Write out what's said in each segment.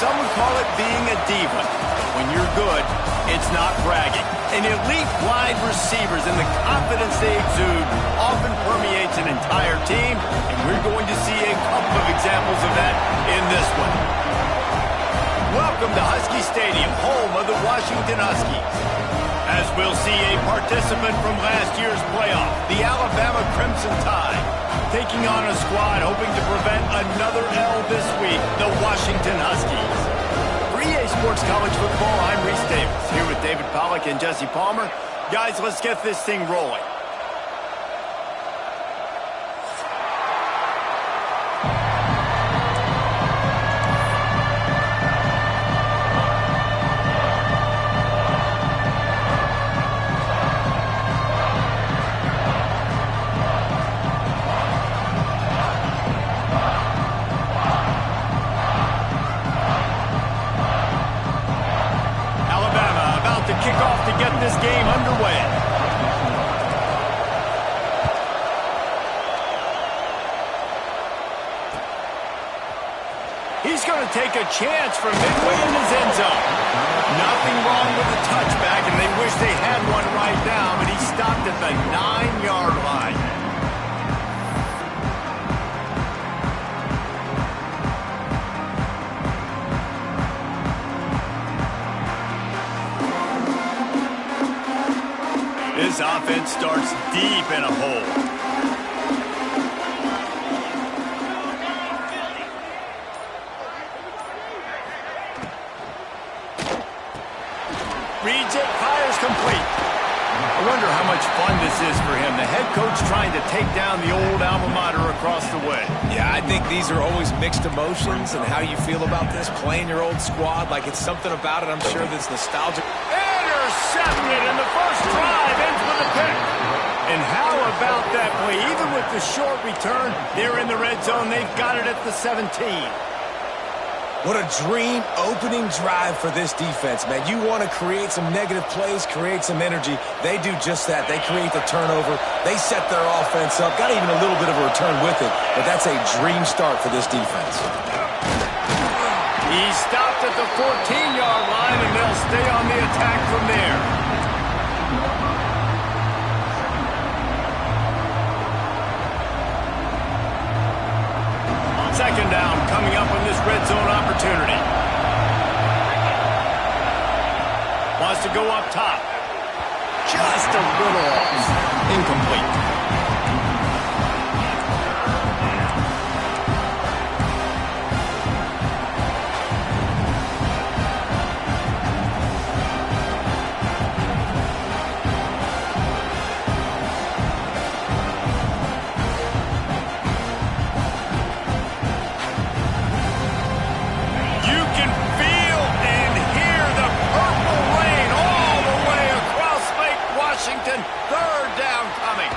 some would call it being a diva. But when you're good, it's not bragging. And elite wide receivers and the confidence they exude often permeates an entire team, and we're going to see a couple of examples of that in this one. Welcome to Husky Stadium, home of the Washington Huskies. As we'll see a participant from last year's playoff, the Alabama Crimson Tide, taking on a squad hoping to prevent another L this week, the Washington Huskies. For EA Sports College Football, I'm Reese Davis, here with David Pollack and Jesse Palmer. Guys, let's get this thing rolling. This game underway. He's going to take a chance from midway in his end zone. Nothing wrong with the touchback, and they wish they had one right now, but he stopped at the 9-yard line. This offense starts deep in a hole. Reads it, fires complete. I wonder how much fun this is for him. The head coach trying to take down the old alma mater across the way. Yeah, I think these are always mixed emotions, and how you feel about this, playing your old squad, like it's something about it, I'm sure, that's nostalgic. Intercepted, and the first drive ends with a pick. And how about that play? Even with the short return, they're in the red zone. They've got it at the 17. What a dream opening drive for this defense, man. You want to create some negative plays, create some energy. They do just that. They create the turnover. They set their offense up. Got even a little bit of a return with it, but that's a dream start for this defense. He stopped at the 14-yard line, and they'll stay on the attack from there. Second down coming up on this red zone opportunity. Wants to go up top. Just a little off. Incomplete. Third down coming.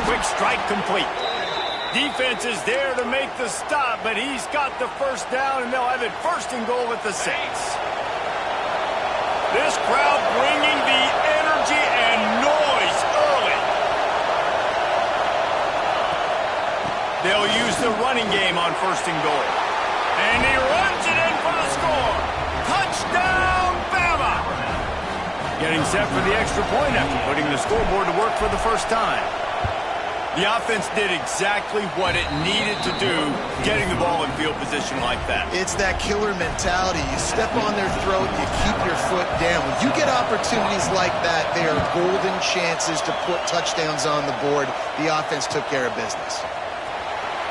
Quick strike complete. Defense is there to make the stop, but he's got the first down, and they'll have it first and goal at the 6. This crowd bringing the energy and noise early. They'll use the running game on first and goal. And he runs it in for the score. Touchdown, Bama! Getting set for the extra point after putting the scoreboard to work for the first time. The offense did exactly what it needed to do, getting the ball in field position like that. It's that killer mentality. You step on their throat, you keep your foot down. When you get opportunities like that, they are golden chances to put touchdowns on the board. The offense took care of business.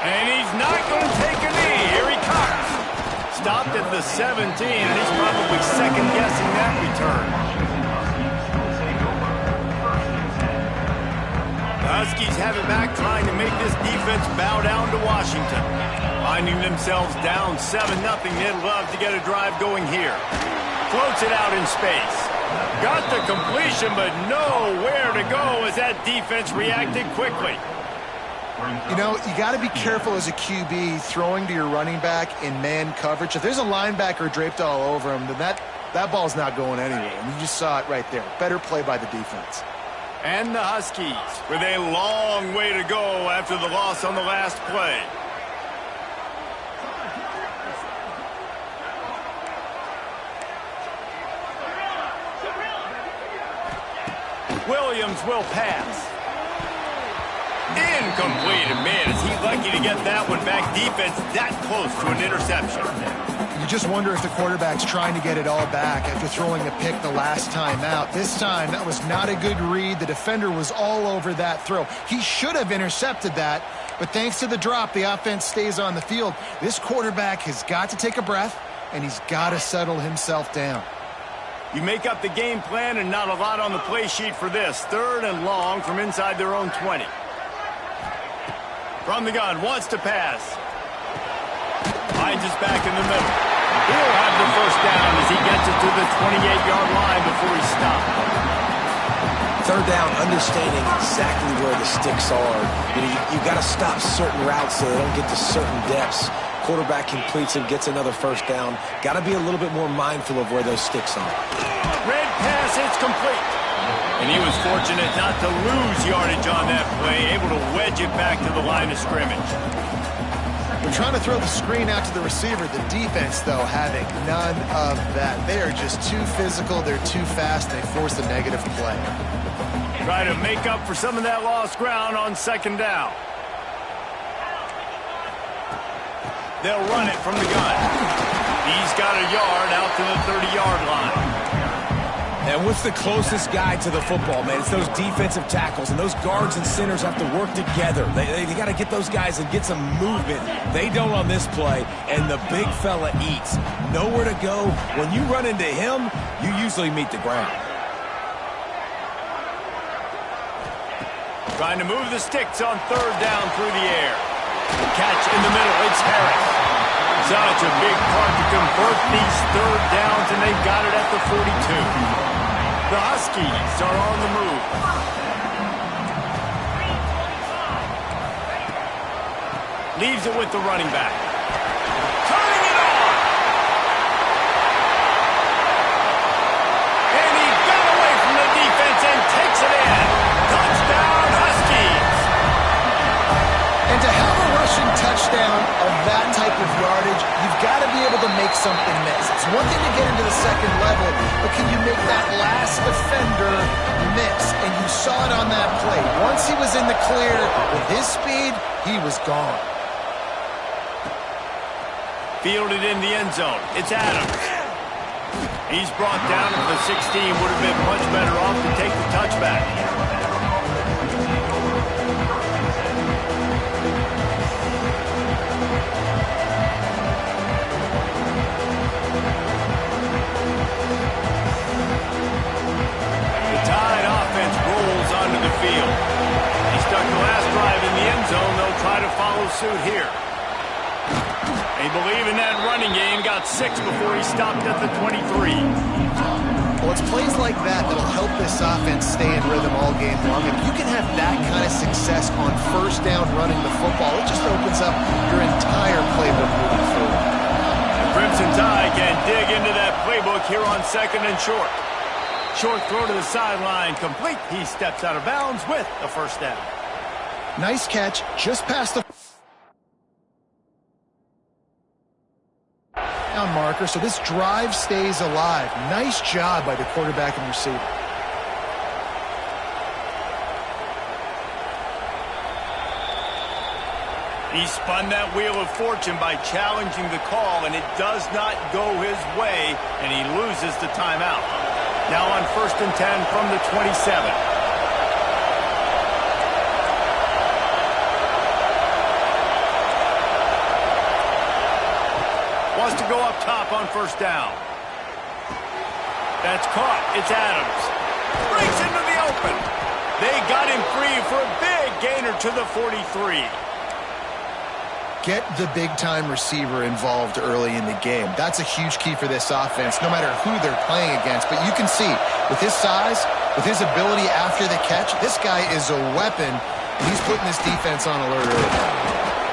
And he's not going to take a knee. Here he comes. Stopped at the 17, and he's probably second-guessing that return. The Huskies have it back, trying to make this defense bow down to Washington. Finding themselves down 7-0, they'd love to get a drive going here. Floats it out in space. Got the completion, but nowhere to go as that defense reacted quickly. You know, you got to be careful as a QB throwing to your running back in man coverage. If there's a linebacker draped all over him, then that ball's not going anywhere. And you just saw it right there. Better play by the defense. And the Huskies with a long way to go after the loss on the last play. Williams will pass. Incomplete. And man, is he lucky to get that one back. Defense that close to an interception. You just wonder if the quarterback's trying to get it all back after throwing a pick the last time out. This time, that was not a good read. The defender was all over that throw. He should have intercepted that, but thanks to the drop, the offense stays on the field. This quarterback has got to take a breath, and he's got to settle himself down. You make up the game plan and not a lot on the play sheet for this. 3rd and long from inside their own 20. From the gun, wants to pass. Finds his back in the middle. He'll have the first down as he gets it to the 28-yard line before he stops. 3rd down, understanding exactly where the sticks are. You got to stop certain routes so they don't get to certain depths. Quarterback completes and gets another first down. Got to be a little bit more mindful of where those sticks are. Red pass, it's complete. And he was fortunate not to lose yardage on that play, able to wedge it back to the line of scrimmage. They're trying to throw the screen out to the receiver. The defense, though, having none of that. They are just too physical. They're too fast. They force a negative play. Try to make up for some of that lost ground on 2nd down. They'll run it from the gun. He's got a yard out to the 30-yard line. And what's the closest guy to the football, man? It's those defensive tackles, and those guards and centers have to work together. They got to get those guys and get some movement. They don't on this play, and the big fella eats. Nowhere to go. When you run into him, you usually meet the ground. Trying to move the sticks on 3rd down through the air. Catch in the middle, it's Harris. Such a big part to convert these 3rd downs, and they've got it at the 42. The Huskies are on the move. Leaves it with the running back. Turning it on! And he got away from the defense and takes it in. Touchdown, Huskies! And to have a rushing touchdown of that type of yardage, you've got to be able to make something miss. It's one thing to get into the 2nd level, but can you make that last defender miss? And you saw it on that play. Once he was in the clear, with his speed, he was gone. Fielded in the end zone. It's Adams. He's brought down to the 16. Would have been much better off to take the touchback. Field. He stuck the last drive in the end zone. They'll try to follow suit here. They believe in that running game. Got 6 before he stopped at the 23. Well, it's plays like that that'll help this offense stay in rhythm all game long. If you can have that kind of success on 1st down running the football, it just opens up your entire playbook moving forward. The Crimson Tide can dig into that playbook here on 2nd and short. Short throw to the sideline, complete. He steps out of bounds with a first down. Nice catch, just past the down marker, so this drive stays alive. Nice job by the quarterback and receiver. He spun that wheel of fortune by challenging the call, and it does not go his way, and he loses the timeout. Now on 1st and 10 from the 27. Wants to go up top on 1st down. That's caught. It's Adams. Breaks into the open. They got him free for a big gainer to the 43. Get the big-time receiver involved early in the game. That's a huge key for this offense, no matter who they're playing against. But you can see, with his size, with his ability after the catch, this guy is a weapon, and he's putting this defense on alert early.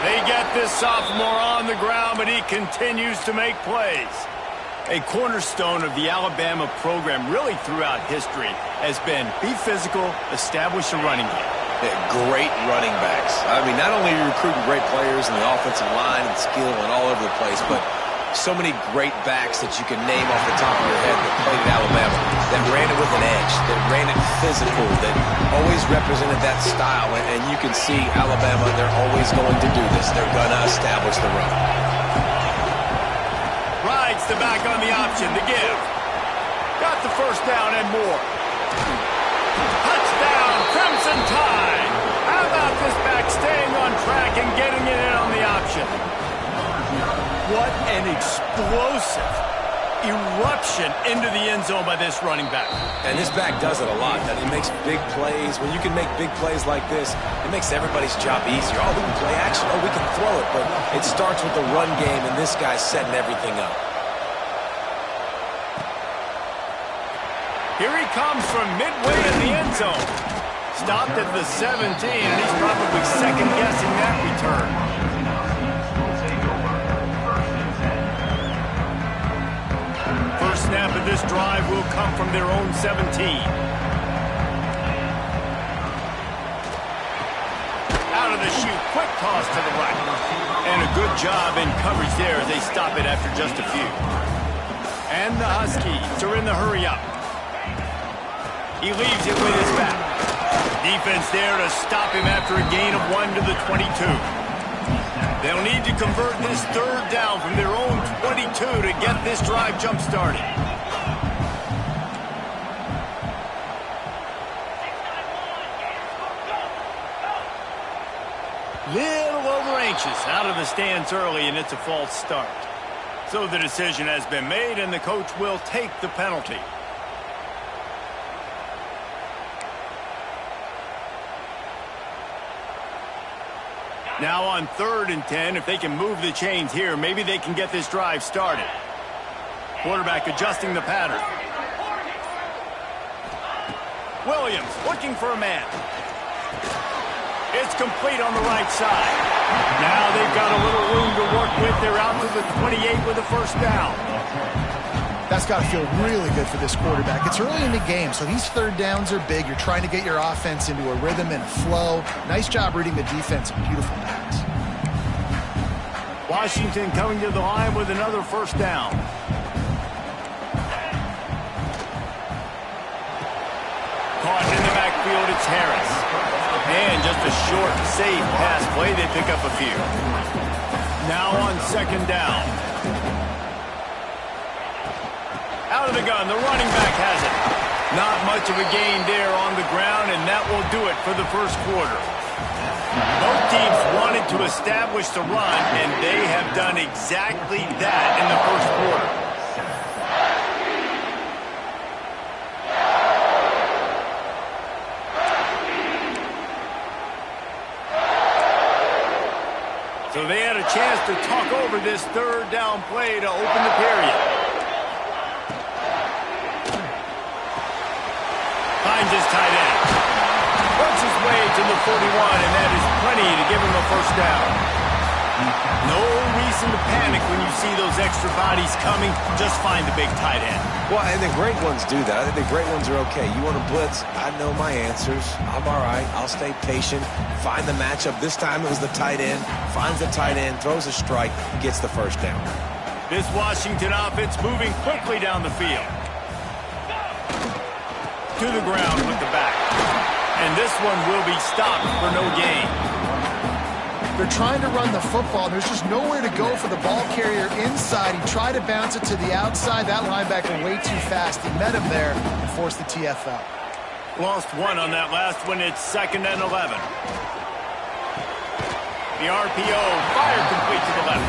They get this sophomore on the ground, but he continues to make plays. A cornerstone of the Alabama program really throughout history has been be physical, establish a running game. Great running backs. I mean, not only are you recruiting great players in the offensive line and skill and all over the place, but So many great backs that you can name off the top of your head that played at Alabama, that ran it with an edge, that ran it physical, that always represented that style. And you can see Alabama, they're always going to do this. They're going to establish the run. Rides the back on the option to give. Got the first down and more. Touchdown, Crimson Tide. How about this back staying on track and getting it in on the option? What an explosive eruption into the end zone by this running back. And this back does it a lot. He makes big plays. When you can make big plays like this, it makes everybody's job easier. Oh, we can play action. Oh, we can throw it. But it starts with the run game, and this guy's setting everything up. Here he comes from midway in the end zone. Stopped at the 17, and he's probably second-guessing that return. First snap of this drive will come from their own 17. Out of the chute, quick toss to the right. And a good job in coverage there as they stop it after just a few. And the Huskies are in the hurry-up. He leaves it with his back. Defense there to stop him after a gain of 1 to the 22. They'll need to convert this third down from their own 22 to get this drive jump-started. Little over anxious out of the stands early, and it's a false start. So the decision has been made, and the coach will take the penalty. Now on 3rd and 10, if they can move the chains here, maybe they can get this drive started. Quarterback adjusting the pattern. Williams looking for a man. It's complete on the right side. Now they've got a little room to work with. They're out to the 28 with a first down. That's got to feel really good for this quarterback. It's early in the game, so these third downs are big. You're trying to get your offense into a rhythm and a flow. Nice job reading the defense. Beautiful pass. Washington coming to the line with another first down. Caught in the backfield, it's Harris. And just a short, safe pass play. They pick up a few. Now on 2nd down. Out of the gun, the running back has it. Not much of a gain there on the ground, and that will do it for the first quarter. Both teams wanted to establish the run, and they have done exactly that in the first quarter. So they had a chance to talk over this third down play to open the period. Finds his tight end. Works his way to the 41, and that is plenty to give him a first down. No reason to panic when you see those extra bodies coming. Just find the big tight end. Well, and the great ones do that. I think the great ones are okay. You want to blitz? I know my answers. I'm all right. I'll stay patient. Find the matchup. This time it was the tight end. Finds the tight end, throws a strike, gets the first down. This Washington offense moving quickly down the field. To the ground with the back. And this one will be stopped for no gain. They're trying to run the football. There's just nowhere to go for the ball carrier inside. He tried to bounce it to the outside. That linebacker way too fast. He met him there and forced the TFL. Lost one on that last one. It's 2nd and 11. The RPO fire complete to the left.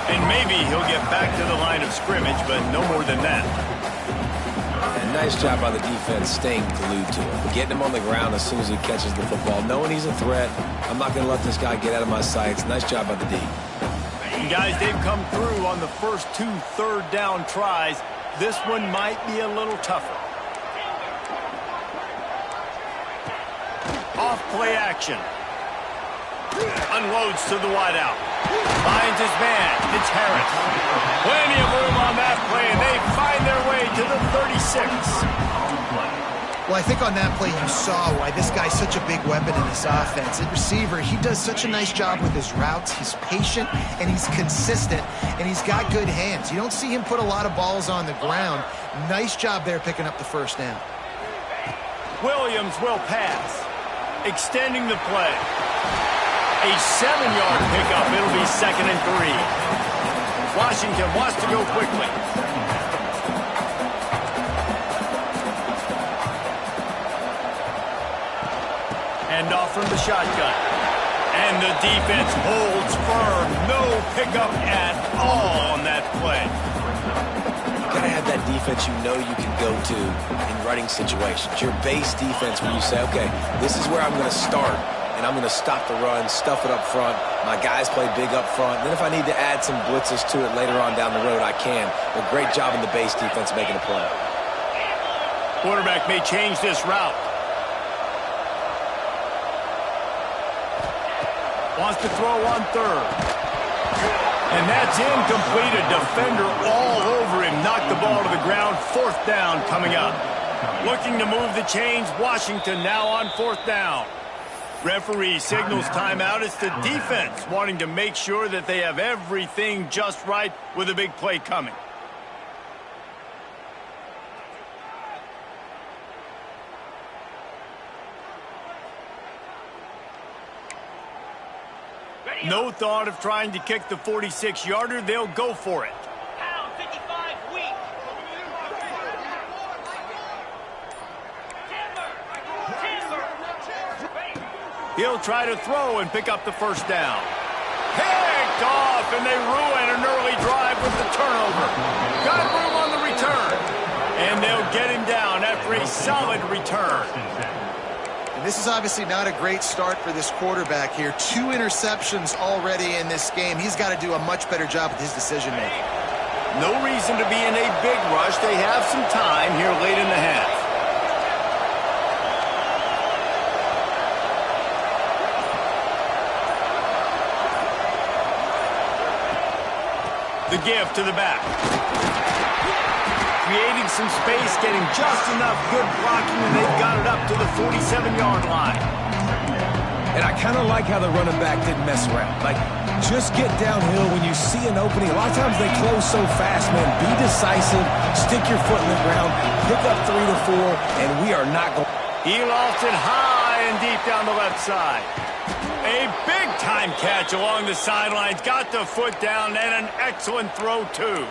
And maybe he'll get back to the line of scrimmage, but no more than that. And nice job by the defense staying glued to him. Getting him on the ground as soon as he catches the football. Knowing he's a threat. I'm not going to let this guy get out of my sights. Nice job by the D. And guys, they've come through on the first 2 third down tries. This one might be a little tougher. Off play action. Unloads to the wideout. Finds his man. It's Harris. Plenty of room on that play, and they find their way to the 36. Well, I think on that play you saw why this guy's such a big weapon in this offense. At receiver, he does such a nice job with his routes. He's patient, and he's consistent, and he's got good hands. You don't see him put a lot of balls on the ground. Nice job there picking up the first down. Williams will pass, extending the play. A 7-yard pickup. It'll be 2nd and 3. Washington wants to go quickly. Hand off from the shotgun. And the defense holds firm. No pickup at all on that play. You gotta have that defense you know you can go to in running situations. Your base defense when you say, okay, this is where I'm going to start, and I'm going to stop the run, stuff it up front. My guys play big up front. Then if I need to add some blitzes to it later on down the road, I can. But great job in the base defense making a play. Quarterback may change this route. Wants to throw on 3rd. And that's incomplete. A defender all over him. Knocked the ball to the ground. 4th down coming up. Looking to move the chains. Washington now on 4th down. Referee signals timeout. It's the defense wanting to make sure that they have everything just right with a big play coming. No thought of trying to kick the 46-yarder. They'll go for it. Pound 55 weak. He'll try to throw and pick up the first down. Picked off, and they ruin an early drive with the turnover. Got room on the return. And they'll get him down after a solid return. And this is obviously not a great start for this quarterback here. 2 interceptions already in this game. He's got to do a much better job with his decision-making. No reason to be in a big rush. They have some time here late in the half. The give to the back. Creating some space, getting just enough good blocking, and they've got it up to the 47-yard line. And I kind of like how the running back didn't mess around. Like, just get downhill when you see an opening. A lot of times they close so fast, man. Be decisive, stick your foot in the ground, pick up 3 to 4, and we are not going. He lost it high and deep down the left side. A big-time catch along the sidelines. Got the foot down, and an excellent throw, too.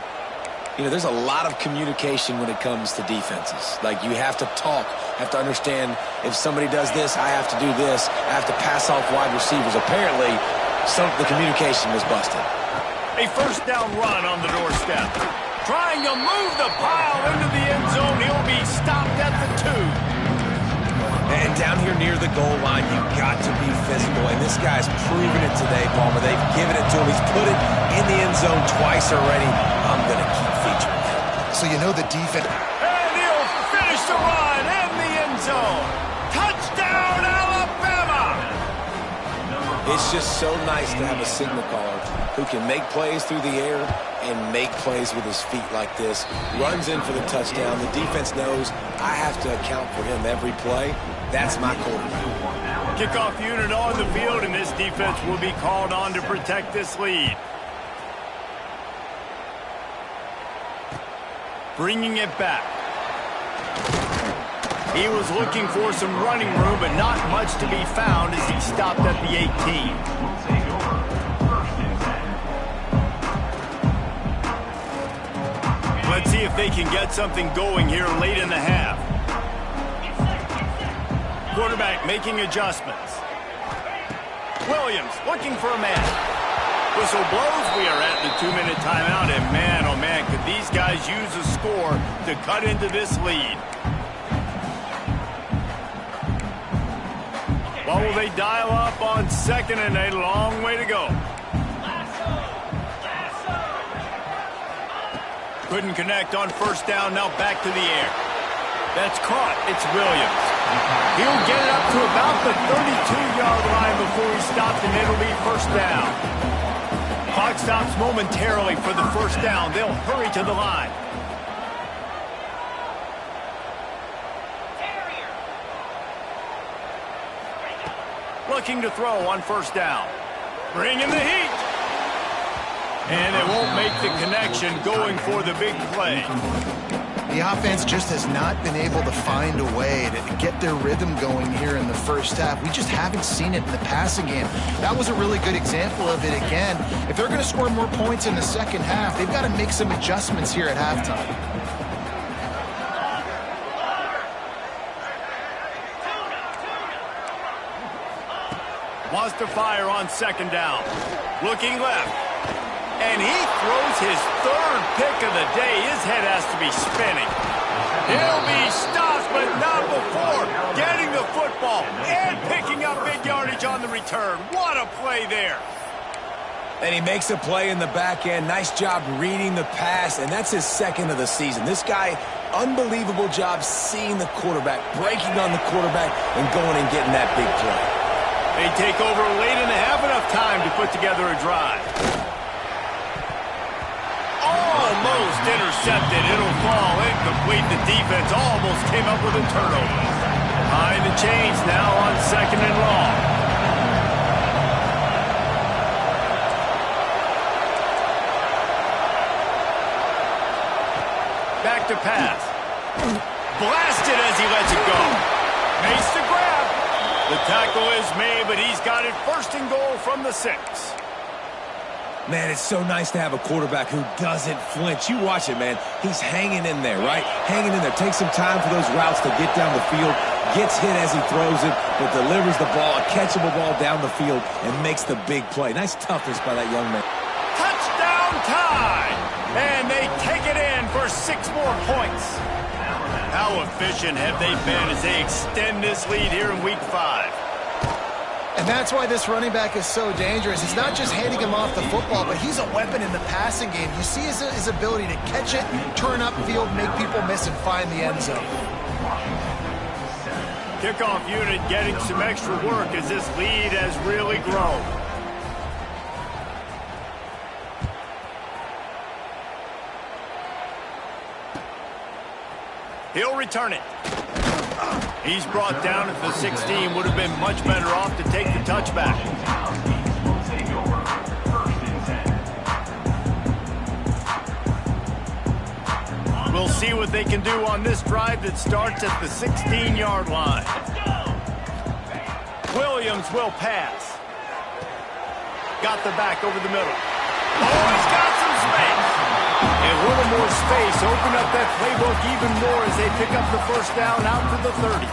You know, there's a lot of communication when it comes to defenses. Like, you have to talk, have to understand if somebody does this, I have to do this. I have to pass off wide receivers. Apparently, the communication was busted. A first down run on the doorstep. Trying to move the pile into the end zone. He'll be stopped at the 2. And down here near the goal line, you've got to be physical. And this guy's proven it today, Palmer. They've given it to him. He's put it in the end zone twice already. I'm going to keep featuring him. So you know the defense. And he'll finish the run in the end zone. Touchdown, Alabama! It's just so nice to have a signal caller who can make plays through the air and make plays with his feet like this. Runs in for the touchdown. The defense knows I have to account for him every play. That's my quarterback. Kickoff unit on the field, and this defense will be called on to protect this lead. Bringing it back. He was looking for some running room, but not much to be found as he stopped at the 18. Let's see if they can get something going here late in the half. Quarterback making adjustments. Williams looking for a man. Whistle blows. We are at the 2-minute timeout, and man, oh man, could these guys use a score to cut into this lead. What will they dial up on 2nd and a long way to go? Couldn't connect on first down, now back to the air. That's caught, it's Williams. He'll get it up to about the 32-yard line before he stopped, and it'll be first down. Clock stops momentarily for the first down. They'll hurry to the line. Looking to throw on first down. Bringing the heat. And they won't make the connection going for the big play. The offense just has not been able to find a way to get their rhythm going here in the first half. We just haven't seen it in the passing game. That was a really good example of it again. If they're going to score more points in the second half, they've got to make some adjustments here at halftime. Wants to fire on second down. Looking left. And he throws his third pick of the day. His head has to be spinning. He'll be stopped, but not before getting the football and picking up big yardage on the return. What a play there. And he makes a play in the back end. Nice job reading the pass, and that's his second of the season. This guy, unbelievable job seeing the quarterback, breaking on the quarterback, and going and getting that big play. They take over late and have enough time to put together a drive. Almost intercepted. It'll fall incomplete. The defense almost came up with a turnover. Behind the chains now on second and long. Back to pass. Blasted as he lets it go. Makes the grab. The tackle is made, but he's got it first and goal from the 6. Man, it's so nice to have a quarterback who doesn't flinch. You watch it, man. He's hanging in there, right? Hanging in there. Takes some time for those routes to get down the field. Gets hit as he throws it, but delivers the ball, a catchable ball down the field, and makes the big play. Nice toughness by that young man. Touchdown tie! And they take it in for 6 more points. How efficient have they been as they extend this lead here in Week 5? And that's why this running back is so dangerous. It's not just handing him off the football, but he's a weapon in the passing game. You see his ability to catch it, turn upfield, make people miss, and find the end zone. Kickoff unit getting some extra work as this lead has really grown. He'll return it. He's brought down at the 16. Would have been much better off to take the touchback. We'll see what they can do on this drive that starts at the 16-yard line. Williams will pass. Got the back over the middle. Oh, he's got some space. And a little more space. Open up that playbook even more as they pick up the first down out to the 30.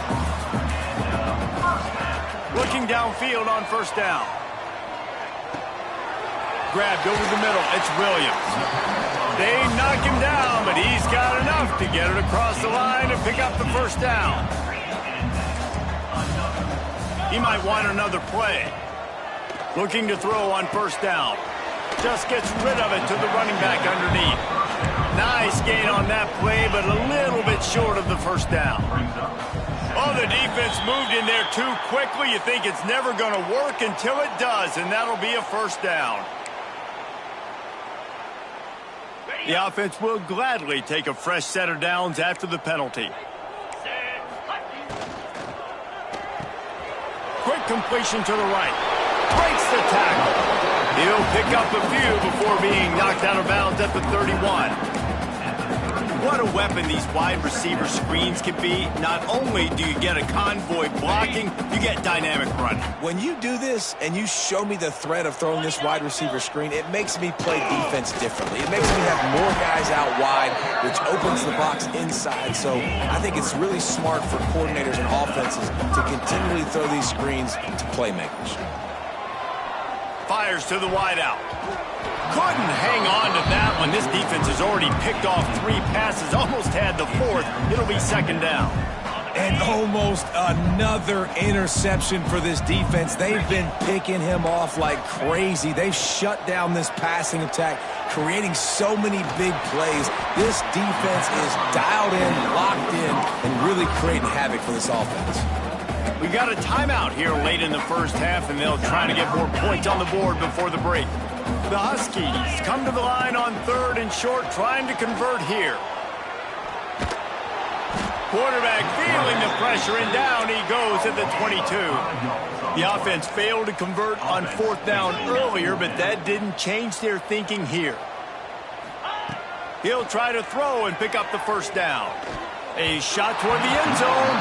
Looking downfield on first down. Grabbed over the middle. It's Williams. They knock him down, but he's got enough to get it across the line and pick up the first down. He might want another play. Looking to throw on first down. Just gets rid of it to the running back underneath. Nice gain on that play, but a little bit short of the first down. Oh, the defense moved in there too quickly. You think it's never going to work until it does, and that'll be a first down. The offense will gladly take a fresh set of downs after the penalty. Quick completion to the right. Breaks the tackle. He'll pick up a few before being knocked out of bounds at the 31. What a weapon these wide receiver screens can be. Not only do you get a convoy blocking, you get dynamic running. When you do this and you show me the threat of throwing this wide receiver screen, it makes me play defense differently. It makes me have more guys out wide, which opens the box inside. So I think it's really smart for coordinators and offenses to continually throw these screens to playmakers. Fires to the wideout. Couldn't hang on to that one. This defense has already picked off 3 passes, almost had the 4th. It'll be second down. And almost another interception for this defense. They've been picking him off like crazy. They've shut down this passing attack, creating so many big plays. This defense is dialed in, locked in, and really creating havoc for this offense. We got a timeout here late in the first half, and they'll try to get more points on the board before the break. The Huskies come to the line on 3rd and short, trying to convert here. Quarterback feeling the pressure, and down he goes at the 22. The offense failed to convert on 4th down earlier, but that didn't change their thinking here. He'll try to throw and pick up the 1st down. A shot toward the end zone.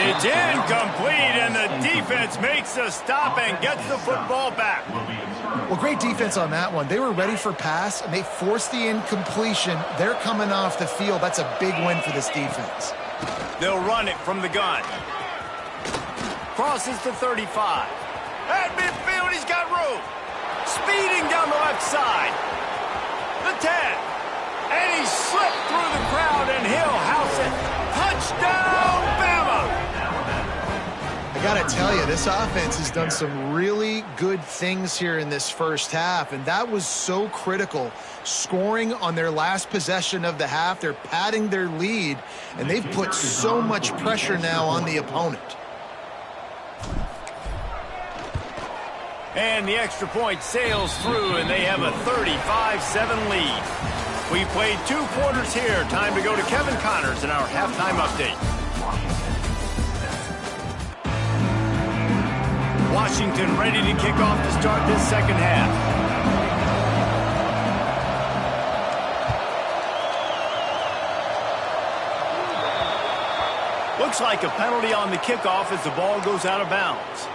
It's incomplete, and the defense makes a stop and gets the football back. Well, great defense on that one. They were ready for pass, and they forced the incompletion. They're coming off the field. That's a big win for this defense. They'll run it from the gun. Crosses the 35. At midfield, he's got room. Speeding down the left side. The 10. And he slipped through the crowd, and he'll house it. Touchdown, Bama! I got to tell you, this offense has done some really good things here in this first half, and that was so critical. Scoring on their last possession of the half, they're padding their lead, and they've put so much pressure now on the opponent. And the extra point sails through, and they have a 35-7 lead. We played 2 quarters here. Time to go to Kevin Connors in our halftime update. Washington ready to kick off to start this second half. Looks like a penalty on the kickoff as the ball goes out of bounds.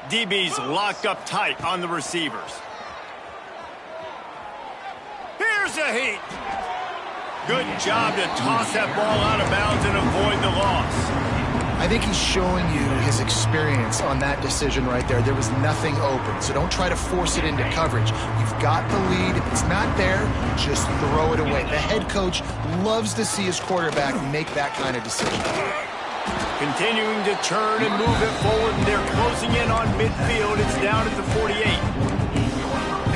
DB's locked up tight on the receivers. Here's a heat. Good job to toss that ball out of bounds and avoid the loss. I think he's showing you his experience on that decision right there. There was nothing open, so don't try to force it into coverage. You've got the lead. If it's not there, just throw it away. The head coach loves to see his quarterback make that kind of decision. Continuing to turn and move it forward, and they're closing in on midfield. It's down at the 48.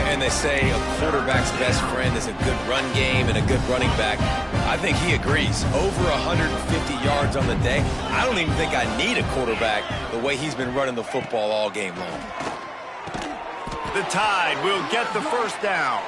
And they say a quarterback's best friend is a good run game and a good running back. I think he agrees. Over 150 yards on the day. I don't even think I need a quarterback the way he's been running the football all game long. The Tide will get the 1st down.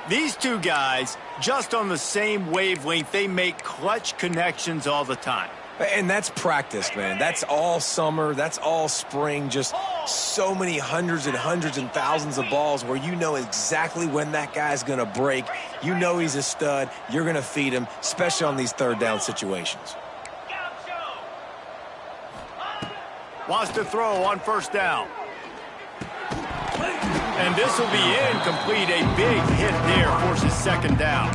These two guys, just on the same wavelength, they make clutch connections all the time. And that's practice, man. That's all summer. That's all spring. Just so many hundreds and hundreds and thousands of balls where you know exactly when that guy's going to break. You know he's a stud. You're going to feed him, especially on these 3rd down situations. Wants to throw on 1st down. And this will be incomplete. A big hit there forces 2nd down.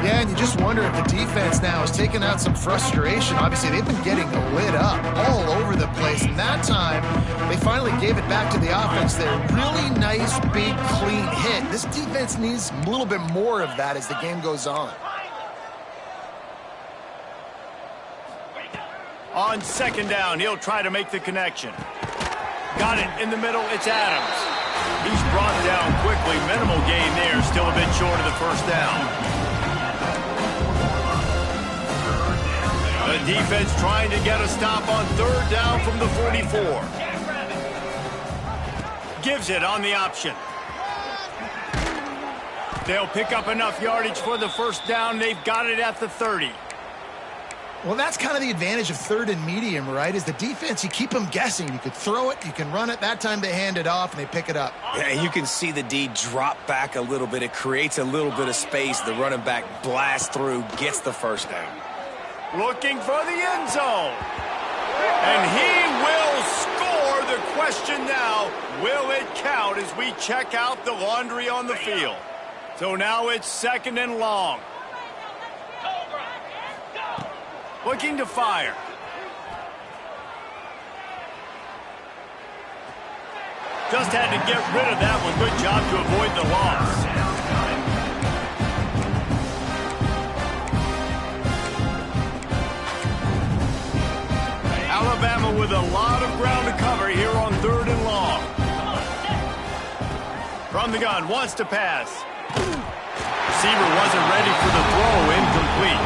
Yeah, and you just wonder if the defense now is taking out some frustration. Obviously, they've been getting lit up all over the place. And that time, they finally gave it back to the offense there. Really nice, big, clean hit. This defense needs a little bit more of that as the game goes on. On 2nd down, he'll try to make the connection. Got it in the middle. It's Adams. He's brought down quickly. Minimal gain there. Still a bit short of the 1st down. The defense trying to get a stop on 3rd down from the 44. Gives it on the option. They'll pick up enough yardage for the 1st down. They've got it at the 30. Well, that's kind of the advantage of 3rd and medium, right? Is the defense, you keep them guessing. You could throw it, you can run it. That time they hand it off and they pick it up. Yeah, and you can see the D drop back a little bit. It creates a little bit of space. The running back blasts through, gets the 1st down. Looking for the end zone. And he will score. The question now, will it count as we check out the laundry on the field? So now it's 2nd and long. Looking to fire. Just had to get rid of that one. Good job to avoid the loss. Alabama with a lot of ground to cover here on 3rd and long. From the gun, wants to pass. Receiver wasn't ready for the throw, incomplete.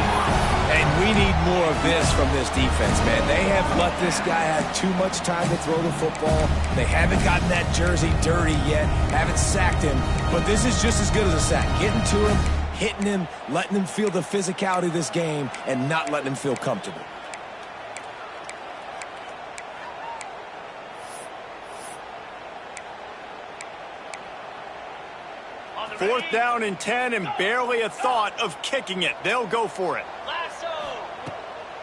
And we need more of this from this defense, man. They have let this guy have too much time to throw the football. They haven't gotten that jersey dirty yet, haven't sacked him. But this is just as good as a sack. Getting to him, hitting him, letting him feel the physicality of this game, and not letting him feel comfortable. Fourth down and 10 and barely a thought of kicking it. They'll go for it.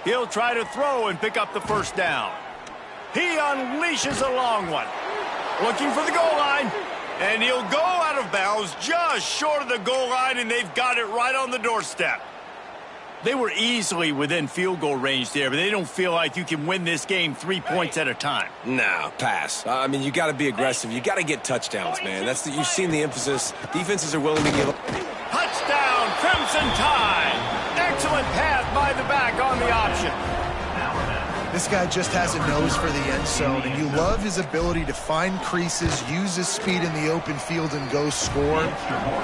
He'll try to throw and pick up the first down. He unleashes a long one. Looking for the goal line. And he'll go out of bounds just short of the goal line, and they've got it right on the doorstep. They were easily within field goal range there, but they don't feel like you can win this game 3 points at a time. No, pass. I mean, you got to be aggressive. You got to get touchdowns, man. You've seen the emphasis. Defenses are willing to give up. Touchdown, Crimson Tide. Excellent pass by the back on the option. This guy just has a nose for the end zone, and you love his ability to find creases, use his speed in the open field, and go score.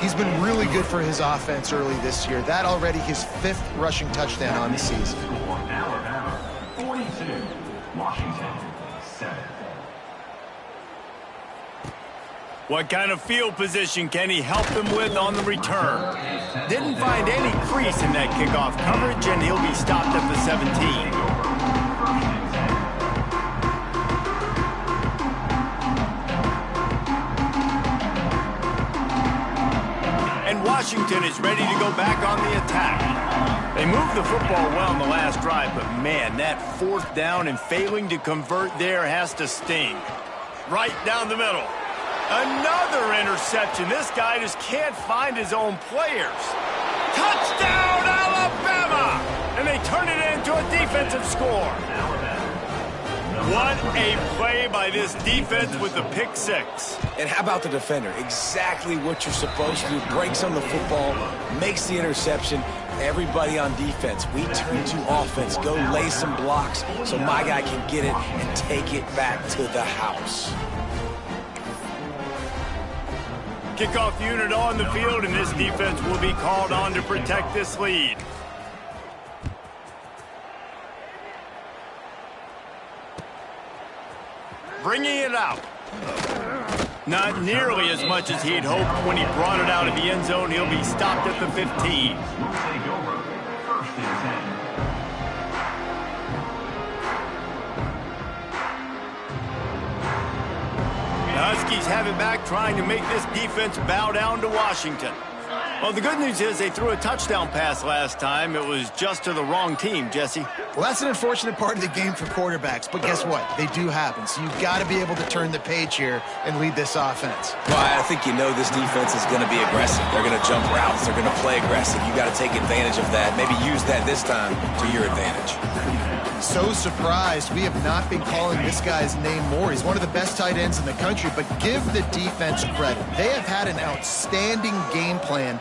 He's been really good for his offense early this year. That already his 5th rushing touchdown on the season. 42, Washington, 7. What kind of field position can he help them with on the return? Didn't find any crease in that kickoff coverage, and he'll be stopped at the 17. And Washington is ready to go back on the attack. They moved the football well in the last drive, but man, that fourth down and failing to convert there has to sting. Right down the middle. Another interception. This guy just can't find his own players. Touchdown, Alabama! And they turn it into a defensive score. What a play by this defense with the pick six. And how about the defender? Exactly what you're supposed to do. Breaks on the football, makes the interception. Everybody on defense, we turn to offense. Go lay some blocks so my guy can get it and take it back to the house. Kickoff unit on the field, and this defense will be called on to protect this lead. Bringing it out. Not nearly as much as he'd hoped when he brought it out of the end zone. He'll be stopped at the 15. We'll take over 1st and 10. The Huskies have it back, trying to make this defense bow down to Washington. Well, the good news is they threw a touchdown pass last time. It was just to the wrong team, Jesse. Well, that's an unfortunate part of the game for quarterbacks, but guess what? They do happen, so you've got to be able to turn the page here and lead this offense. Well, I think you know this defense is going to be aggressive. They're going to jump routes. They're going to play aggressive. You got to take advantage of that. Maybe use that this time to your advantage. So surprised we have not been calling this guy's name more. He's one of the best tight ends in the country, but give the defense credit. They have had an outstanding game plan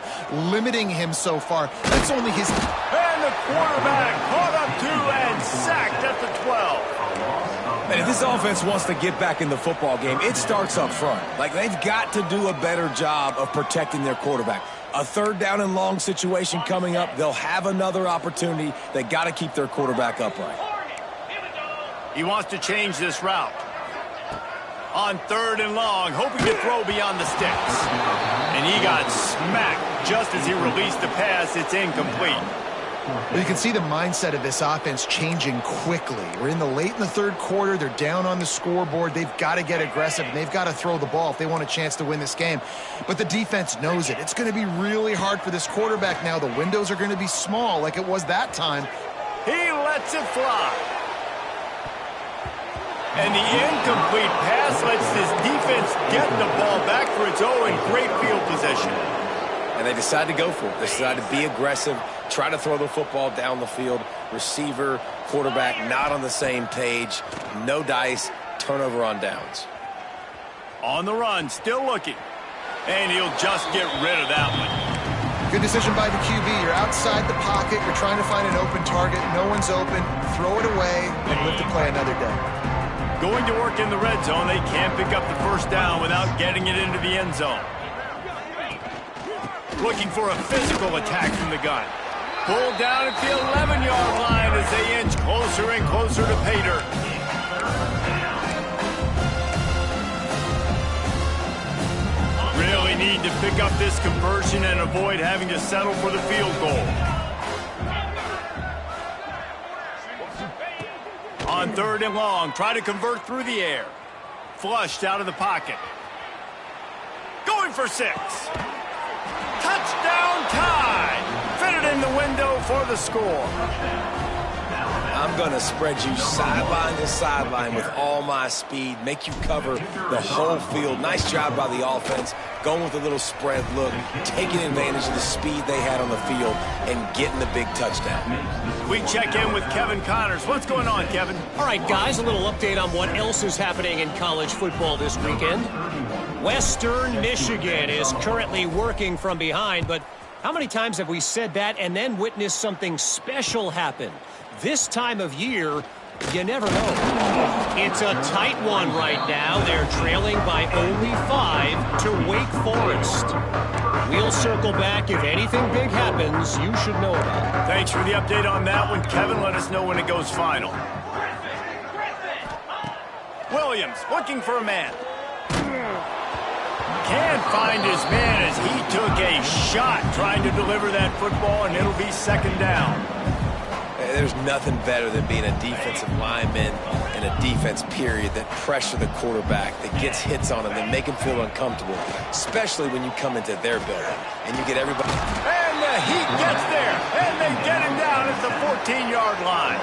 limiting him so far. That's only his... And the quarterback caught up to and sacked at the 12. And if this offense wants to get back in the football game, it starts up front. Like, they've got to do a better job of protecting their quarterback. A 3rd down and long situation coming up. They'll have another opportunity. They got to keep their quarterback upright. He wants to change this route. On 3rd and long, hoping to throw beyond the sticks. And he got smacked just as he released the pass. It's incomplete. Well, you can see the mindset of this offense changing quickly. We're in the 3rd quarter. They're down on the scoreboard. They've got to get aggressive, and they've got to throw the ball if they want a chance to win this game. But the defense knows it. It's going to be really hard for this quarterback now. The windows are going to be small like it was that time. He lets it fly. And the incomplete pass lets this defense get the ball back for its own great field position. And they decide to go for it. They decide to be aggressive, try to throw the football down the field. Receiver, quarterback not on the same page. No dice, turnover on downs. On the run, still looking. And he'll just get rid of that one. Good decision by the QB. You're outside the pocket. You're trying to find an open target. No one's open. Throw it away and live to play another day. Going to work in the red zone. They can't pick up the first down without getting it into the end zone. Looking for a physical attack from the gun. Pulled down at the 11-yard line as they inch closer and closer to pay dirt. Really need to pick up this conversion and avoid having to settle for the field goal. On 3rd and long, try to convert through the air. Flushed out of the pocket. Going for 6. Touchdown Tide! Fitted in the window for the score. I'm going to spread you sideline to sideline with all my speed, make you cover the whole field. Nice job by the offense, going with a little spread look, taking advantage of the speed they had on the field, and getting the big touchdown. We check in with Kevin Connors. What's going on, Kevin? All right, guys, a little update on what else is happening in college football this weekend. Western Michigan is currently working from behind, but how many times have we said that and then witnessed something special happen? This time of year, you never know. It's a tight one right now. They're trailing by only 5 to Wake Forest. We'll circle back. If anything big happens, you should know about it. Thanks for the update on that one, Kevin. Let us know when it goes final. Williams looking for a man. Can't find his man as he took a shot trying to deliver that football, and it'll be 2nd down. There's nothing better than being a defensive lineman in a defense period that pressure the quarterback, that gets hits on him, that make him feel uncomfortable, especially when you come into their building and you get everybody. And the heat gets there, and they get him down at the 14-yard line.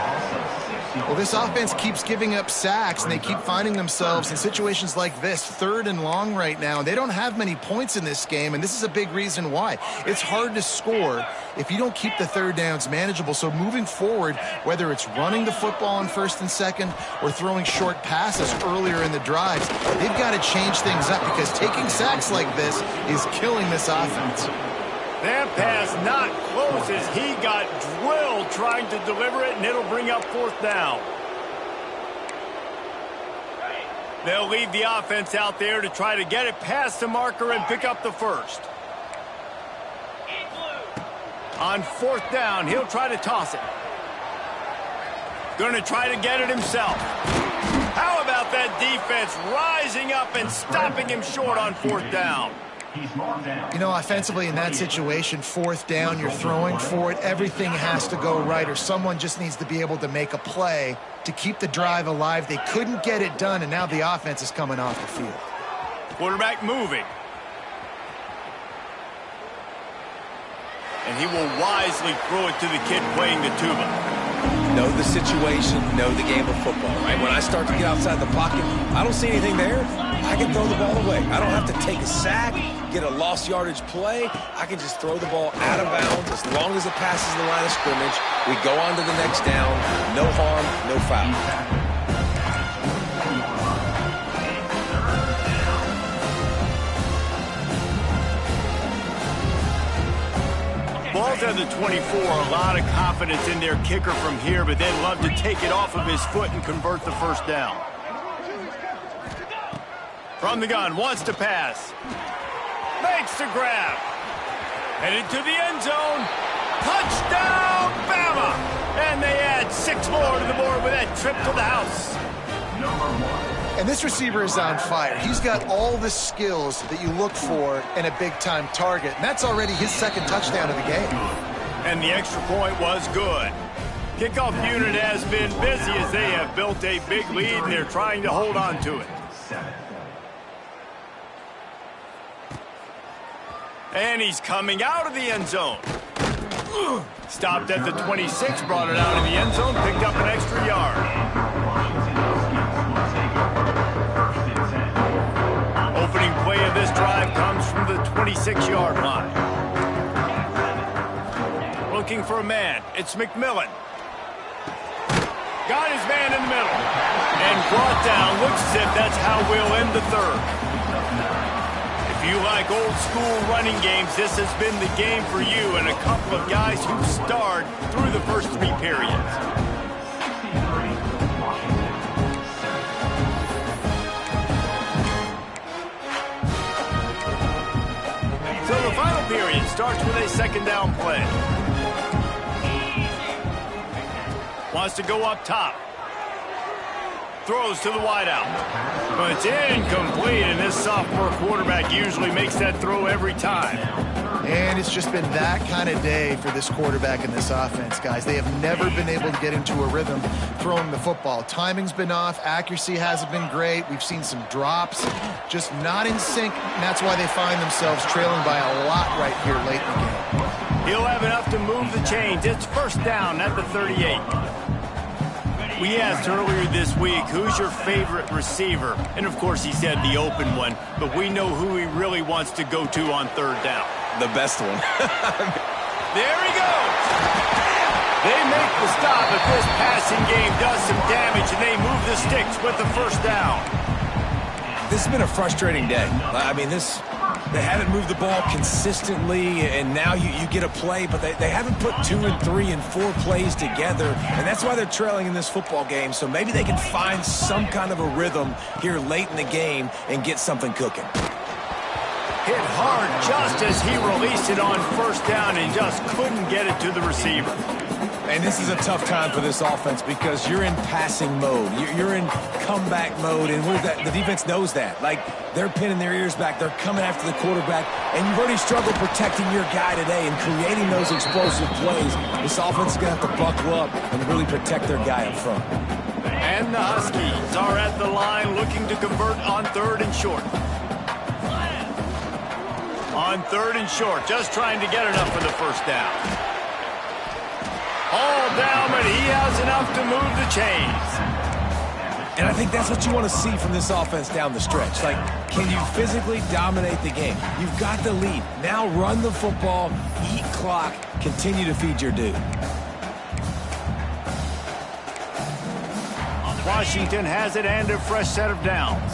Well, this offense keeps giving up sacks, and they keep finding themselves in situations like this, 3rd and long right now. They don't have many points in this game, and this is a big reason why. It's hard to score if you don't keep the 3rd downs manageable. So moving forward, whether it's running the football on 1st and 2nd or throwing short passes earlier in the drives, they've got to change things up because taking sacks like this is killing this offense. That pass not close as he got drilled trying to deliver it, and it'll bring up 4th down. They'll leave the offense out there to try to get it past the marker and pick up the 1st. On 4th down, he'll try to toss it. Going to try to get it himself. How about that defense rising up and stopping him short on 4th down? You know, offensively in that situation, 4th down, you're throwing for it. Everything has to go right, or someone just needs to be able to make a play to keep the drive alive. They couldn't get it done, and now the offense is coming off the field. Quarterback moving. And he will wisely throw it to the kid playing the tuba. Know the situation, know the game of football, right? When I start to get outside the pocket, I don't see anything there. I can throw the ball away. I don't have to take a sack, get a lost yardage play. I can just throw the ball out of bounds as long as it passes the line of scrimmage. We go on to the next down. No harm, no foul. Ball's at the 24, a lot of confidence in their kicker from here, but they'd love to take it off of his foot and convert the 1st down. From the gun, wants to pass. Makes the grab. Headed to the end zone. Touchdown, Bama! And they add 6 more to the board with that trip to the house. And this receiver is on fire. He's got all the skills that you look for in a big-time target. And that's already his 2nd touchdown of the game. And the extra point was good. Kickoff unit has been busy as they have built a big lead, and they're trying to hold on to it. And he's coming out of the end zone. Stopped at the 26, brought it out of the end zone, picked up an extra yard. Opening play of this drive comes from the 26-yard line. Looking for a man. It's McMillan. Got his man in the middle. And brought down. Looks as if that's how we'll end the 3rd. If you like old school running games, this has been the game for you and a couple of guys who starred through the first 3 periods. So the final period starts with a 2nd down play. Wants to go up top. Throws to the wideout. But it's incomplete, and this sophomore quarterback usually makes that throw every time. And it's just been that kind of day for this quarterback in this offense, guys. They have never been able to get into a rhythm throwing the football. Timing's been off. Accuracy hasn't been great. We've seen some drops, just not in sync, and that's why they find themselves trailing by a lot right here late in the game. He'll have enough to move the chains. It's first down at the 38. We asked earlier this week, who's your favorite receiver? And, of course, he said the open one. But we know who he really wants to go to on third down. The best one. There he goes. They make the stop, but this passing game does some damage, and they move the sticks with the first down. This has been a frustrating day. I mean, they haven't moved the ball consistently, and now you get a play, but they haven't put 2 and 3 and 4 plays together, and that's why they're trailing in this football game. So maybe they can find some kind of a rhythm here late in the game and get something cooking. Hit hard just as he released it on first down and just couldn't get it to the receiver. And this is a tough time for this offense because you're in passing mode. You're in comeback mode, and the defense knows that. Like, they're pinning their ears back. They're coming after the quarterback, and you've already struggled protecting your guy today and creating those explosive plays. This offense is going to have to buckle up and really protect their guy up front. And the Huskies are at the line looking to convert on third and short. On third and short, just trying to get enough for the first down. All down, but he has enough to move the chains. And I think that's what you want to see from this offense down the stretch. Like, can you physically dominate the game? You've got the lead. Now run the football, eat clock, continue to feed your dude. Washington has it and a fresh set of downs.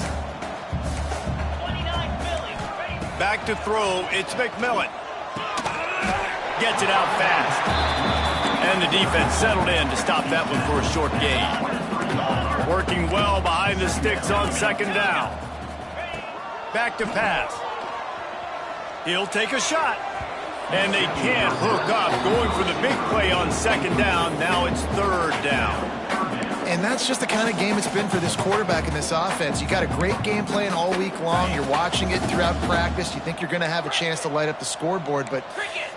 Back to throw, it's McMillan. Gets it out fast. And the defense settled in to stop that one for a short gain. Working well behind the sticks on second down. Back to pass. He'll take a shot. And they can't hook up. Going for the big play on second down. Now it's third down. And that's just the kind of game it's been for this quarterback in this offense. You got a great game plan all week long. You're watching it throughout practice. You think you're going to have a chance to light up the scoreboard, but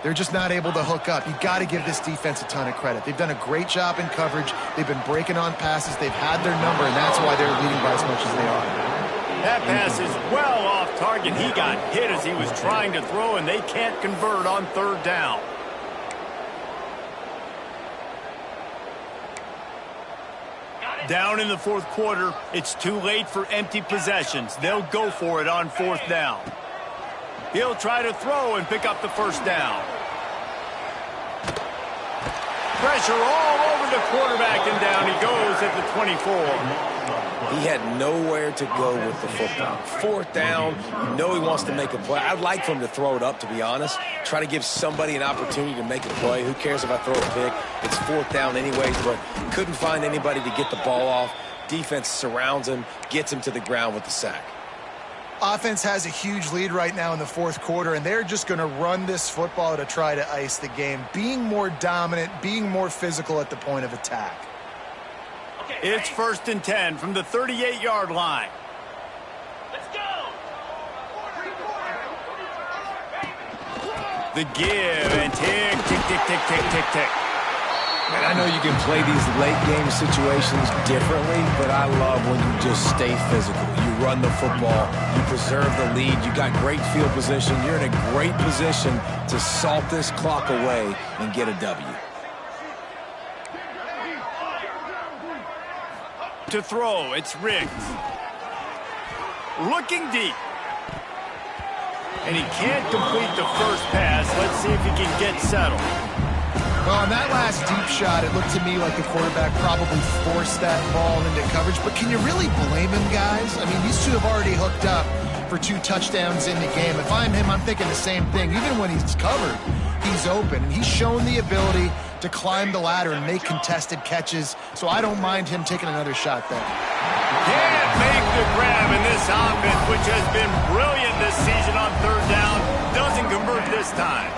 they're just not able to hook up. You got to give this defense a ton of credit. They've done a great job in coverage. They've been breaking on passes. They've had their number, and that's why they're leading by as much as they are. That pass is well off target. He got hit as he was trying to throw, and they can't convert on third down. Down in the fourth quarter, it's too late for empty possessions. They'll go for it on fourth down. He'll try to throw and pick up the first down. Pressure all over the quarterback, and down he goes at the 24. He had nowhere to go with the football. Fourth down, you know he wants to make a play. I'd like for him to throw it up, to be honest. Try to give somebody an opportunity to make a play. Who cares if I throw a pick? It's fourth down anyways, but couldn't find anybody to get the ball off. Defense surrounds him, gets him to the ground with the sack. Offense has a huge lead right now in the fourth quarter, and they're just going to run this football to try to ice the game, being more dominant, being more physical at the point of attack. It's first and 10 from the 38-yard line. Let's go. The give and tick, tick, tick, tick, tick, tick, tick. Man, I know you can play these late-game situations differently, but I love when you just stay physical. You run the football, you preserve the lead, you got great field position, you're in a great position to salt this clock away and get a W. To throw, it's Riggs. Looking deep. And he can't complete the first pass. Let's see if he can get settled. Well, on that last deep shot, it looked to me like the quarterback probably forced that ball into coverage. But can you really blame him, guys? I mean, these two have already hooked up for 2 touchdowns in the game. If I'm him, I'm thinking the same thing. Even when he's covered, he's open. And he's shown the ability to climb the ladder and make contested catches. So I don't mind him taking another shot there. Can't make the grab in this offense, which has been brilliant this season on third down. Doesn't convert this time.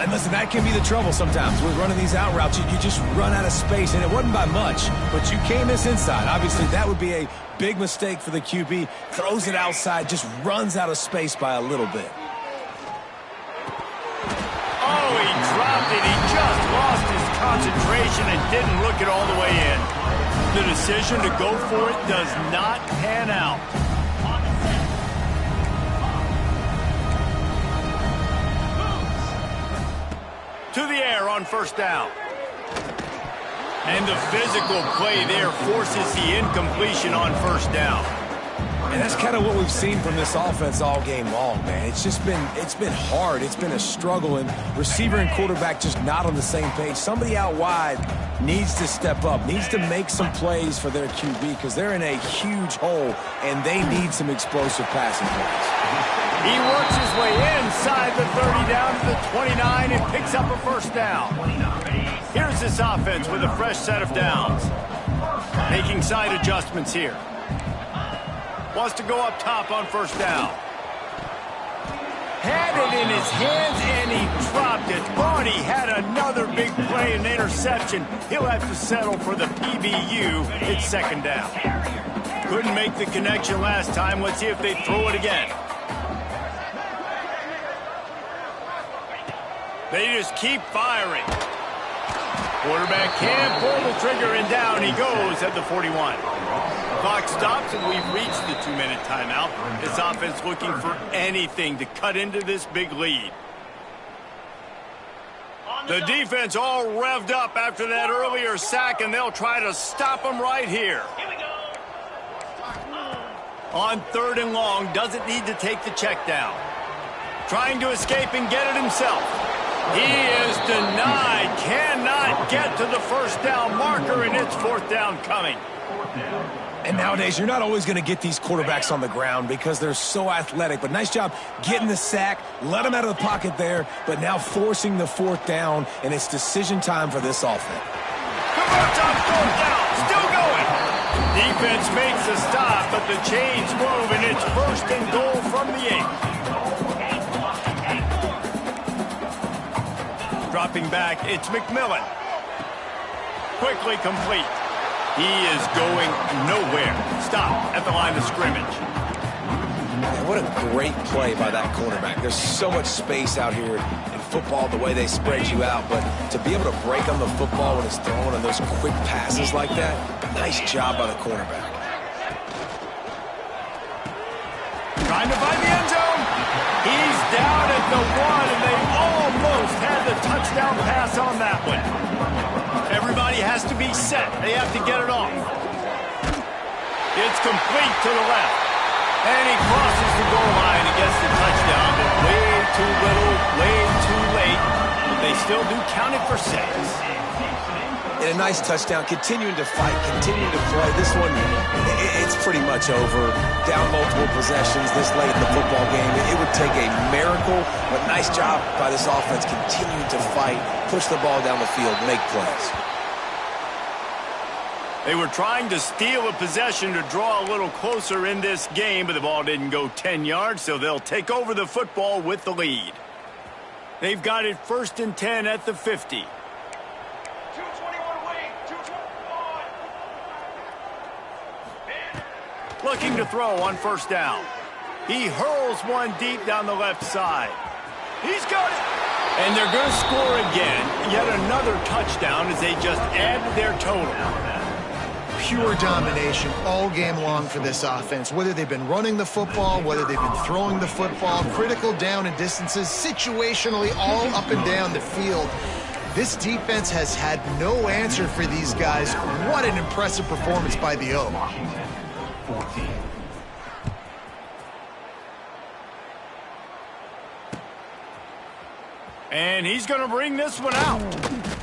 And listen, that can be the trouble sometimes with running these out routes. You just run out of space, and it wasn't by much, but you can't miss inside. Obviously, that would be a big mistake for the QB. Throws it outside, just runs out of space by a little bit. Oh, he dropped it. He just lost his concentration and didn't look it all the way in. The decision to go for it does not pan out. To the air on first down. And the physical play there forces the incompletion on first down. And that's kind of what we've seen from this offense all game long, man. It's been hard. It's been a struggle, and receiver and quarterback just not on the same page. Somebody out wide needs to step up, needs to make some plays for their QB because they're in a huge hole, and they need some explosive passing plays. He works his way inside the 30 down to the 29 and picks up a first down. Here's this offense with a fresh set of downs. Making side adjustments here. Wants to go up top on first down. Had it in his hands and he dropped it. Thought he had another big play and interception. He'll have to settle for the PBU. It's second down. Couldn't make the connection last time. Let's see if they throw it again. They just keep firing. Quarterback can pull the trigger, and down he goes at the 41. Clock stops, and we've reached the 2-minute timeout. This offense looking for anything to cut into this big lead. The defense all revved up after that earlier sack, and they'll try to stop them right here. On third and long, doesn't need to take the check down. Trying to escape and get it himself. He is denied, cannot get to the first down marker, and it's fourth down coming. And nowadays, you're not always going to get these quarterbacks on the ground because they're so athletic. But nice job getting the sack, let them out of the pocket there, but now forcing the fourth down, and it's decision time for this offense. Converts on fourth down, still going. Defense makes a stop, but the chains move, and it's first and goal from the 8. Dropping back, it's McMillan. Quickly complete. He is going nowhere. Stop at the line of scrimmage. Man, what a great play by that quarterback. There's so much space out here in football, the way they spread you out, but to be able to break on the football when it's thrown on those quick passes like that, nice job by the quarterback. Trying to find the end zone. He's down at the 1, and they almost had the touchdown pass on that one. Everybody has to be set. They have to get it off. It's complete to the left. And he crosses the goal line and gets the touchdown, but way too little, way too late. But they still do count it for 6. And a nice touchdown, continuing to fight, continuing to play. This one, it's pretty much over. Down multiple possessions this late in the football game. It would take a miracle, but nice job by this offense continuing to fight, push the ball down the field, make plays. They were trying to steal a possession to draw a little closer in this game, but the ball didn't go 10 yards, so they'll take over the football with the lead. They've got it first and 10 at the 50. Looking to throw on first down. He hurls one deep down the left side. He's got it. And they're going to score again. Yet another touchdown as they just add to their total. Pure domination all game long for this offense. Whether they've been running the football, whether they've been throwing the football, critical down and distances, situationally all up and down the field. This defense has had no answer for these guys. What an impressive performance by the O. 14. And he's going to bring this one out.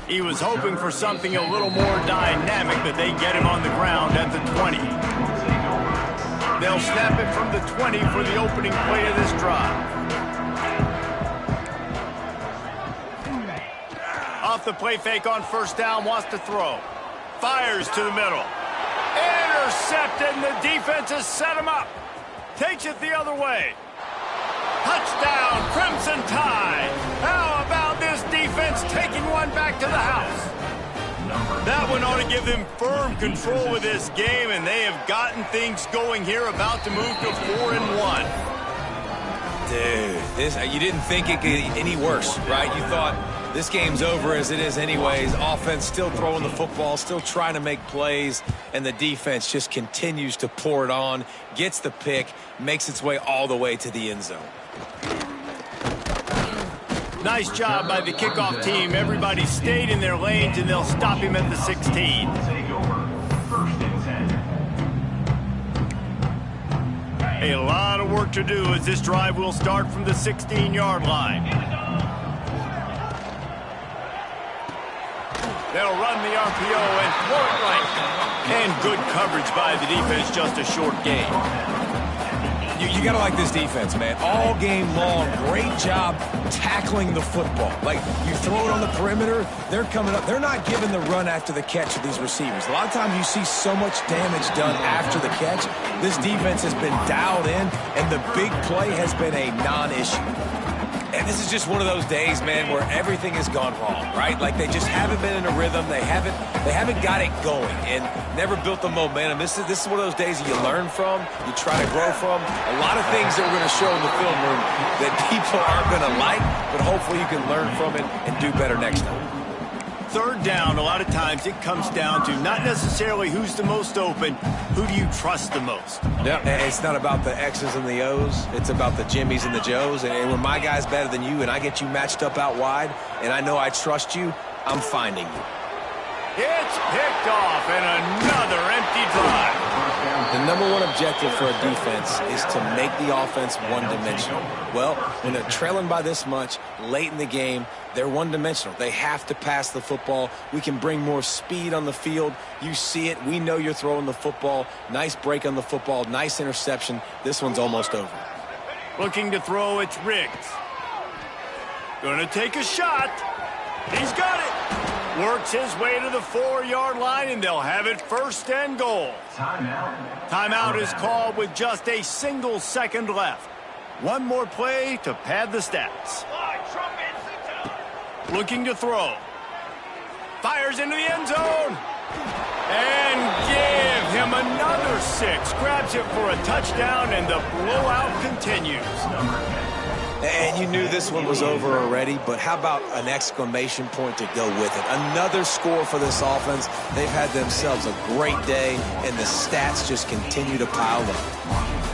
He was hoping for something a little more dynamic, but they get him on the ground at the 20. They'll snap it from the 20 for the opening play of this drive. Off the play fake on first down, wants to throw. Fires to the middle. Intercepted, and the defense has set him up. Takes it the other way. Touchdown, Crimson Tide. How about this of the house. That one ought to give them firm control of this game, and they have gotten things going here, about to move to 4-1. Dude, you didn't think it could get any worse, right? You thought this game's over as it is anyways. Offense still throwing the football, still trying to make plays, and the defense just continues to pour it on, gets the pick, makes its way all the way to the end zone. Nice job by the kickoff team. Everybody stayed in their lanes, and they'll stop him at the 16. Take over. First and 10. A lot of work to do as this drive will start from the 16-yard line. They'll run the RPO and throw it right. And good coverage by the defense, just a short gain. You got to like this defense, man. All game long, great job tackling the football. Like, you throw it on the perimeter, they're coming up. They're not giving the run after the catch of these receivers. A lot of times you see so much damage done after the catch. This defense has been dialed in, and the big play has been a non-issue. And this is just one of those days, man, where everything has gone wrong, right? Like, they just haven't been in a rhythm. They haven't got it going and never built the momentum. This is one of those days you learn from, you try to grow from. A lot of things that we're going to show in the film room that people aren't going to like, but hopefully you can learn from it and do better next time. Third down, a lot of times it comes down to not necessarily who's the most open, who do you trust the most? Yeah, it's not about the X's and the O's. It's about the Jimmys and the Joes. And when my guy's better than you and I get you matched up out wide and I know I trust you, I'm finding you. It's picked off, and another empty drive. The number one objective for a defense is to make the offense one-dimensional. Well, when they're trailing by this much, late in the game, they're one-dimensional. They have to pass the football. We can bring more speed on the field. You see it. We know you're throwing the football. Nice break on the football. Nice interception. This one's almost over. Looking to throw, it's Riggs. Gonna take a shot. He's got it. Works his way to the 4-yard line, and they'll have it first and goal. Timeout. Timeout is called with just a single second left. One more play to pad the stats. Looking to throw. Fires into the end zone. And give him another 6. Grabs it for a touchdown, and the blowout continues. And you knew this one was over already, but how about an exclamation point to go with it? Another score for this offense. They've had themselves a great day, and the stats just continue to pile up.